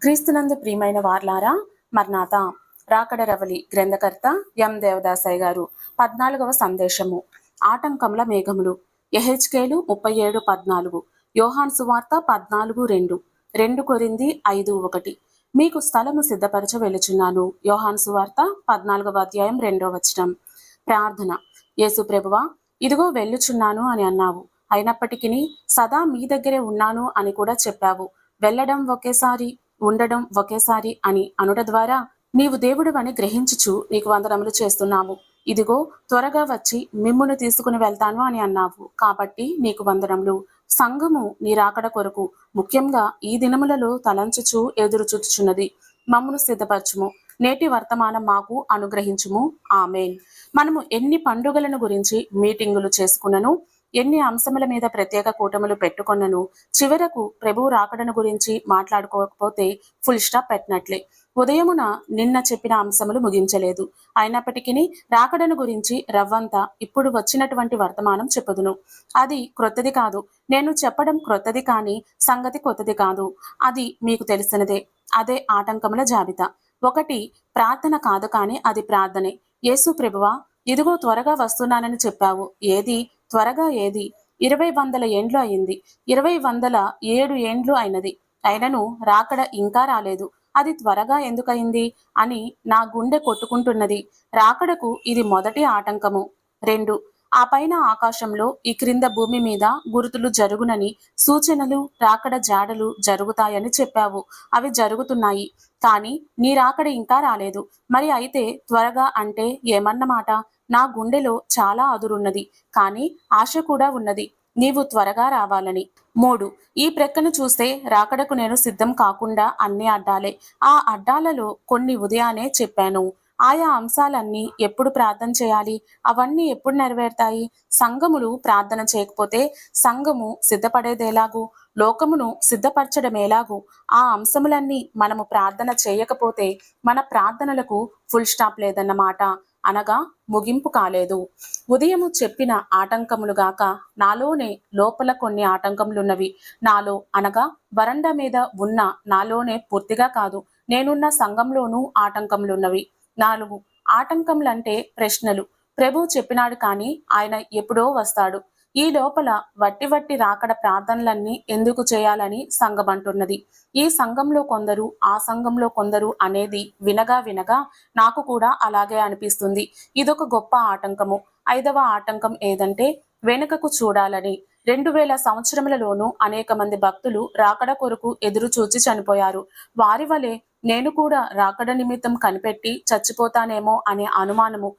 క్రీస్తునందు ప్రియమైన వార్లారా, మర్నాథ రాకడ రవలి గ్రంథకర్త ఎం దేవదాసయ్య గారు 14వ సందేశము. ఆటంకముల మేఘములు. యెహెజ్కేలు 37:14, యోహాను సువార్త 14:2, 2 కొరింథీ 5:1. మీకు స్థలము సిద్ధపరచ వెలుచున్నాను. యోహాను సువార్త 14వ అధ్యాయం 2వ వచనం. ప్రార్థన. యేసు ప్రభువా, ఇదిగో వెళ్ళుచున్నాను అని అన్నావు. అయినప్పటికీ సదా మీ దగ్గరే ఉన్నాను అని కూడా చెప్పావు. వెళ్ళడం ఒకేసారి, ఉండడం ఒకేసారి అని అనుట ద్వారా నీవు దేవుడివని గ్రహించుచు నీకు వందనములు చేస్తున్నాము. ఇదిగో త్వరగా వచ్చి మిమ్మును తీసుకుని వెళ్తాను అని అన్నావు. కాబట్టి నీకు వందనములు. సంఘము నీ రాకడ కొరకు ముఖ్యంగా ఈ దినములలో తలంచుచు ఎదురు చూచుచున్నది. మమ్మును సిద్ధపరచుము. నేటి వర్తమానం మాకు అనుగ్రహించుము. ఆమేన్. మనము ఎన్ని పండుగలను గురించి మీటింగులు చేసుకున్నను, ఎన్ని అంశముల మీద ప్రత్యేక కూటములు పెట్టుకొన్నను, చివరకు ప్రభువు రాకడను గురించి మాట్లాడుకోకపోతే ఫుల్ స్టాప్ పెట్టినట్లే. ఉదయమున నిన్న చెప్పిన అంశములు ముగించలేదు. అయినప్పటికీ రాకడను గురించి రవ్వంతా ఇప్పుడు వచ్చినటువంటి వర్తమానం చెప్పుదును. అది క్రొత్తది కాదు. నేను చెప్పడం క్రొత్తది కానీ సంగతి కొత్తది కాదు. అది మీకు తెలిసినదే. అదే ఆటంకముల జాబితా. ఒకటి ప్రార్థన కాదు కానీ అది ప్రార్థనే. యేసు ప్రభువా, ఇదిగో త్వరగా వస్తున్నానని చెప్పావు. ఏది త్వరగా? ఏది? 20 ఏండ్లు అయింది. 7 ఏండ్లు అయినది. అయినను రాకడ ఇంకా రాలేదు. అది త్వరగా ఎందుకయింది అని నా గుండె కొట్టుకుంటున్నది. రాకడకు ఇది మొదటి ఆటంకము. 2, ఆ పైన ఆకాశంలో ఈ క్రింద భూమి మీద గురుతులు జరుగునని, సూచనలు, రాకడ జాడలు జరుగుతాయని చెప్పావు. అవి జరుగుతున్నాయి. కానీ నీ రాకడ ఇంకా రాలేదు. మరి అయితే త్వరగా అంటే ఏమన్నమాట? నా గుండెలో చాలా అదురున్నది, కానీ ఆశ కూడా ఉన్నది, నీవు త్వరగా రావాలని. 3, ఈ ప్రక్కను చూస్తే రాకడకు నేను సిద్ధం కాకుండా అన్ని అడ్డాలే. ఆ అడ్డాలలో కొన్ని ఉదయానే చెప్పాను. ఆయా అంశాలన్నీ ఎప్పుడు ప్రార్థన చేయాలి? అవన్నీ ఎప్పుడు నెరవేరుతాయి? సంఘములు ప్రార్థన చేయకపోతే సంఘము సిద్ధపడేదేలాగు? లోకమును సిద్ధపరచడమేలాగు? ఆ అంశములన్నీ మనము ప్రార్థన చేయకపోతే మన ప్రార్థనలకు ఫుల్ స్టాప్ లేదన్నమాట. అనగా ముగింపు కాలేదు. ఉదయము చెప్పిన ఆటంకములుగాక నాలోనే లోపల కొన్ని ఆటంకములున్నవి. నాలో అనగా వరండా మీద ఉన్న నాలోనే పూర్తిగా కాదు, నేనున్న సంఘంలోనూ ఆటంకములున్నవి. 4, ఆటంకములంటే ప్రశ్నలు. ప్రభువు చెప్పినాడు కానీ ఆయన ఎప్పుడో వస్తాడు. ఈ లోపల వట్టి రాకడ ప్రార్థనలన్నీ ఎందుకు చేయాలని సంఘం అంటున్నది. ఈ సంఘంలో కొందరు, ఆ సంఘంలో కొందరు అనేది వినగా నాకు కూడా అలాగే అనిపిస్తుంది. ఇదొక గొప్ప ఆటంకము. 5వ ఆటంకం ఏదంటే వెనుకకు చూడాలని. 2000 సంవత్సరములలోనూ అనేక మంది భక్తులు రాకడ కొరకు ఎదురు చూచి చనిపోయారు. వారి వలె నేను కూడా రాకడ నిమిత్తం కనిపెట్టి చచ్చిపోతానేమో అనే అనుమానము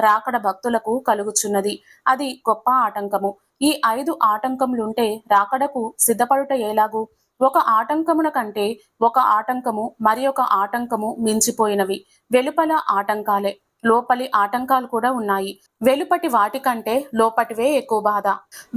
రాకడ భక్తులకు కలుగుచున్నది. అది గొప్ప ఆటంకము. ఈ 5 ఆటంకములుంటే రాకడకు సిద్ధపడుట ఎలాగు? ఒక ఆటంకమున కంటే ఒక ఆటంకము మరి ఒక ఆటంకము మించిపోయినవి. వెలుపల ఆటంకాలే, లోపలి ఆటంకాలు కూడా ఉన్నాయి. వెలుపటి వాటికంటే లోపటివే ఎక్కువ బాధ.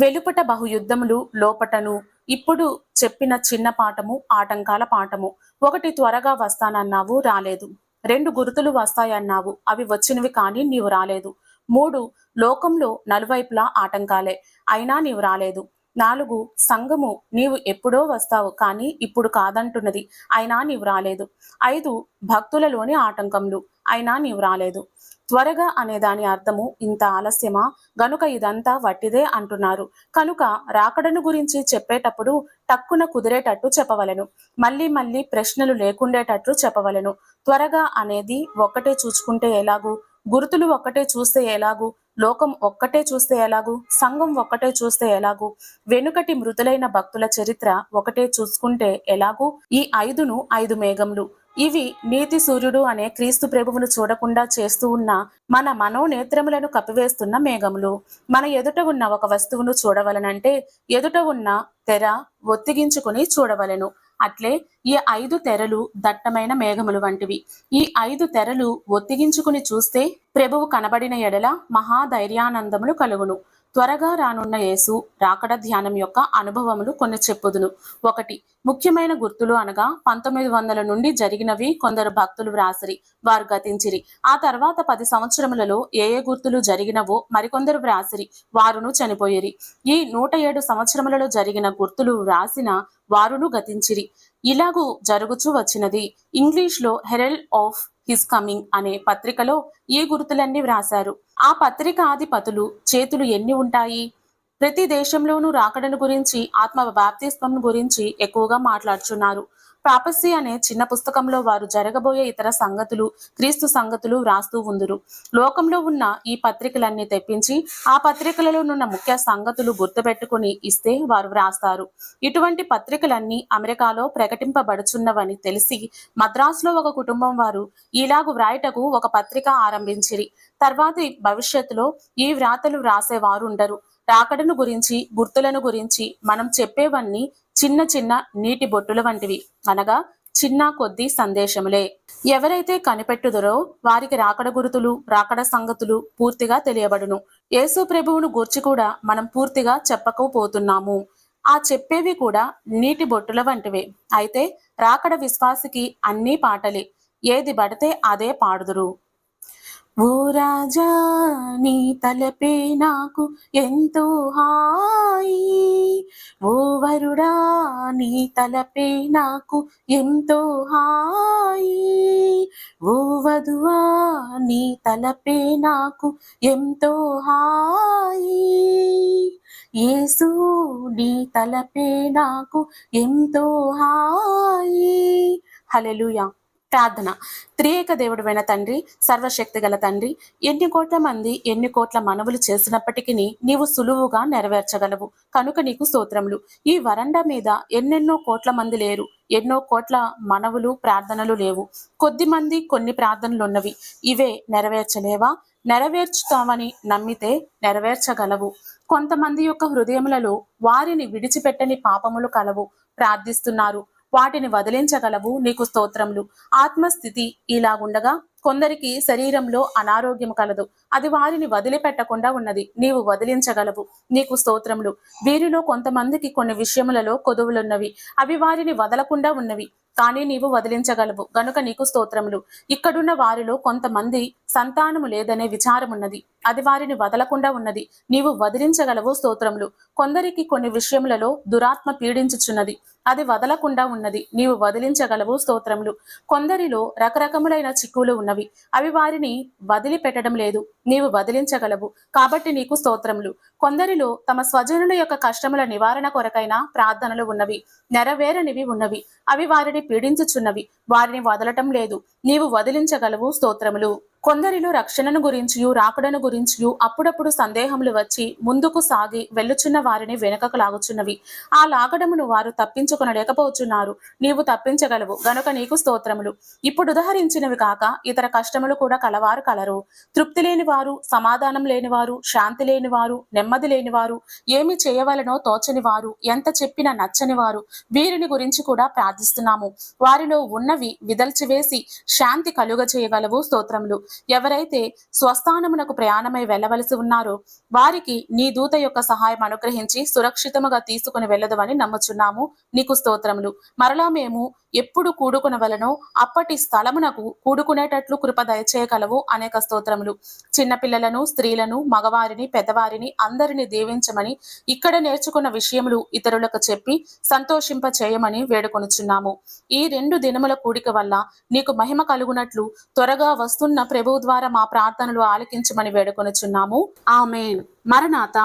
వెలుపట బహుయుద్ధములు, లోపటను. ఇప్పుడు చెప్పిన చిన్న పాఠము ఆటంకాల పాఠము. 1, త్వరగా వస్తానన్నావు, రాలేదు. 2, గుర్తులు వస్తాయన్నావు, అవి వచ్చినవి కానీ నీవు రాలేదు. 3, లోకంలో నలువైపులా ఆటంకాలే, అయినా నీవు రాలేదు. 4, సంఘము నీవు ఎప్పుడో వస్తావు కానీ ఇప్పుడు కాదంటున్నది, అయినా నీవు రాలేదు. 5, భక్తులలోని ఆటంకములు, అయినా నీవు రాలేదు. త్వరగా అనే దాని అర్థము ఇంత ఆలస్యమా? గనుక ఇదంతా వట్టిదే అంటున్నారు. కనుక రాకడను గురించి చెప్పేటప్పుడు టక్కున కుదిరేటట్టు చెప్పవలెను. మళ్ళీ ప్రశ్నలు లేకుండేటట్లు చెప్పవలెను. త్వరగా అనేది ఒక్కటే చూచుకుంటే ఎలాగు? గుర్తులు ఒక్కటే చూస్తే ఎలాగు? లోకం ఒక్కటే చూస్తే ఎలాగు? సంఘం ఒక్కటే చూస్తే ఎలాగు? వెనుకటి మృతులైన భక్తుల చరిత్ర ఒకటే చూసుకుంటే ఎలాగు? ఈ 5ను 5 మేఘములు. ఇవి నీతి సూర్యుడు అనే క్రీస్తు ప్రభువును చూడకుండా చేస్తూ ఉన్న మన మనోనేత్రములను కప్పివేస్తున్న మేఘములు. మన ఎదుట ఉన్న ఒక వస్తువును చూడవలనంటే ఎదుట ఉన్న తెర ఒత్తిగించుకుని చూడవలెను. అట్లే ఈ 5 తెరలు దట్టమైన మేఘములు వంటివి. ఈ 5 తెరలు ఒత్తిగించుకుని చూస్తే ప్రభువు కనబడిన ఎడల మహాధైర్యానందములు కలుగును. త్వరగా రానున్న యేసు రాకడ ధ్యానం యొక్క అనుభవములు కొన్ని చెప్పుదును. 1, ముఖ్యమైన గుర్తులు అనగా 1900 నుండి జరిగినవి కొందరు భక్తులు వ్రాసిరి, వారు గతించిరి. ఆ తర్వాత 10 సంవత్సరములలో ఏ గుర్తులు జరిగినవో మరికొందరు వ్రాసిరి, వారును చనిపోయిరి. ఈ 107 సంవత్సరములలో జరిగిన గుర్తులు వ్రాసిన వారును గతించిరి. ఇలాగూ జరుగుచూ వచ్చినది. ఇంగ్లీష్లో హెరల్డ్ ఆఫ్ హిస్ కమింగ్ అనే పత్రికలో ఈ గుర్తులన్నీ వ్రాశారు. ఆ పత్రికాధిపతులు చేతులు ఎన్ని ఉంటాయి? ప్రతి దేశంలోనూ రాకడను గురించి, ఆత్మ బాప్తిస్మం గురించి ఎక్కువగా మాట్లాడుచున్నారు. ప్రాపసీ అనే చిన్న పుస్తకంలో వారు జరగబోయే ఇతర సంగతులు, క్రీస్తు సంగతులు వ్రాస్తూ ఉందురు. లోకంలో ఉన్న ఈ పత్రికలన్నీ తెప్పించి ఆ పత్రికలలోనున్న ముఖ్య సంగతులు గుర్తుపెట్టుకుని ఇస్తే వారు వ్రాస్తారు. ఇటువంటి పత్రికలన్నీ అమెరికాలో ప్రకటింపబడుచున్నవని తెలిసి మద్రాసులో ఒక కుటుంబం వారు ఇలాగు వ్రాయటకు ఒక పత్రిక ఆరంభించిరి. తర్వాతి భవిష్యత్తులో ఈ వ్రాతలు వ్రాసేవారు ఉండరు. రాకడను గురించి, గుర్తులను గురించి మనం చెప్పేవన్నీ చిన్న చిన్న నీటి బొట్టుల వంటివి, అనగా చిన్న కొద్ది సందేశములే. ఎవరైతే కనిపెట్టుదరో వారికి రాకడ గుర్తులు, రాకడ సంగతులు పూర్తిగా తెలియబడును. యేసు ప్రభువును గూర్చి కూడా మనం పూర్తిగా చెప్పకపోతున్నాము. ఆ చెప్పేవి కూడా నీటి బొట్టుల వంటివే. అయితే రాకడ విశ్వాసికి అన్నీ పాటలే, ఏది పడితే అదే పాడుదురు. ఓ రాజా నీ తలపే నాకు ఎంతో హాయి, ఓ వరుడా నీ తలపే నాకు ఎంతో హాయి, ఓ వధువా నీ తలపే నాకు ఎంతో హాయి, యేసు నీ తలపే నాకు ఎంతో హాయి. హల్లెలూయా. ప్రార్థన. త్రియేక దేవుడైన తండ్రి, సర్వశక్తి గల తండ్రి, ఎన్ని కోట్ల మంది ఎన్ని కోట్ల మనవులు చేసినప్పటికీ నీవు సులువుగా నెరవేర్చగలవు కనుక నీకు స్తోత్రములు. ఈ వరండా మీద ఎన్నెన్నో కోట్ల మంది లేరు, ఎన్నో కోట్ల మనవులు ప్రార్థనలు లేవు. కొద్ది మంది కొన్ని ప్రార్థనలు ఉన్నవి. ఇవే నెరవేర్చలేవా? నెరవేర్చుతావని నమ్మితే నెరవేర్చగలవు. కొంతమంది యొక్క హృదయములలో వారిని విడిచిపెట్టని పాపములు కలవు. ప్రార్థిస్తున్నారు, వాటిని వదిలించగలవు. నీకు స్తోత్రములు. ఆత్మస్థితి ఇలాగుండగా కొందరికి శరీరంలో అనారోగ్యం కలదు. అది వారిని వదిలిపెట్టకుండా ఉన్నది. నీవు వదిలించగలవు. నీకు స్తోత్రములు. వీరిలో కొంతమందికి కొన్ని విషయములలో కొదువులున్నవి. అవి వారిని వదలకుండా ఉన్నవి. కానీ నీవు వదిలించగలవు గనుక నీకు స్తోత్రములు. ఇక్కడున్న వారిలో కొంతమంది సంతానము లేదనే విచారమున్నది. అది వారిని వదలకుండా ఉన్నది. నీవు వదిలించగలవు. స్తోత్రములు. కొందరికి కొన్ని విషయములలో దురాత్మ పీడించుచున్నది. అది వదలకుండా ఉన్నది. నీవు వదిలించగలవు. స్తోత్రములు. కొందరిలో రకరకములైన చిక్కులు ఉన్నవి. అవి వారిని వదిలిపెట్టడం లేదు. నీవు వదిలించగలవు. కాబట్టి నీకు స్తోత్రములు. కొందరిలో తమ స్వజనుల యొక్క కష్టముల నివారణ కొరకైన ప్రార్థనలు ఉన్నవి. నెరవేరనివి ఉన్నవి. అవి వారిని పీడించుచున్నవి. వారిని వదలటం లేదు. నీవు వదిలించగలవు. స్తోత్రములు. కొందరిలో రక్షణను గురించియు రాకడను గురించియు అప్పుడప్పుడు సందేహములు వచ్చి ముందుకు సాగి వెళ్ళుచున్న వారిని వెనుకకు లాగుచున్నవి. ఆ లాగడమును వారు తప్పించుకొనలేకపోతున్నారు. నీవు తప్పించగలవు గనుక నీకు స్తోత్రములు. ఇప్పుడు ఉదహరించినవి కాక ఇతర కష్టములు కూడా కలవారు కలరు. తృప్తి లేని వారు, సమాధానం లేనివారు, శాంతి లేనివారు, నెమ్మది లేనివారు, ఏమి చేయవలనో తోచని వారు, ఎంత చెప్పినా నచ్చని వారు, వీరిని గురించి కూడా ప్రార్థిస్తున్నాము. వారిలో ఉన్నవి విదల్చివేసి శాంతి కలుగ చేయగలవు. స్తోత్రములు. ఎవరైతే స్వస్థానమునకు ప్రయాణమై వెళ్ళవలసి ఉన్నారో వారికి నీ దూత యొక్క సహాయం అనుగ్రహించి సురక్షితముగా తీసుకుని వెళ్ళదవని నమ్ముచున్నాము. నీకు స్తోత్రములు. మరలా మేము ఎప్పుడు కూడుకునవలనో అప్పటి స్థలమునకు కూడుకునేటట్లు కృప దయచేయగలవు. అనేక స్తోత్రములు. చిన్నపిల్లలను, స్త్రీలను, మగవారిని, పెద్దవారిని అందరిని దీవించమని, ఇక్కడ నేర్చుకున్న విషయములు ఇతరులకు చెప్పి సంతోషింప చేయమని వేడుకొనుచున్నాము. ఈ 2 దినముల కూడిక వల్ల నీకు మహిమ కలుగునట్లు త్వరగా వస్తున్న ప్రభువు ద్వారా మా ప్రార్థనలు ఆలకించమని వేడుకొనుచున్నాము. ఆమేన్. మరణాత.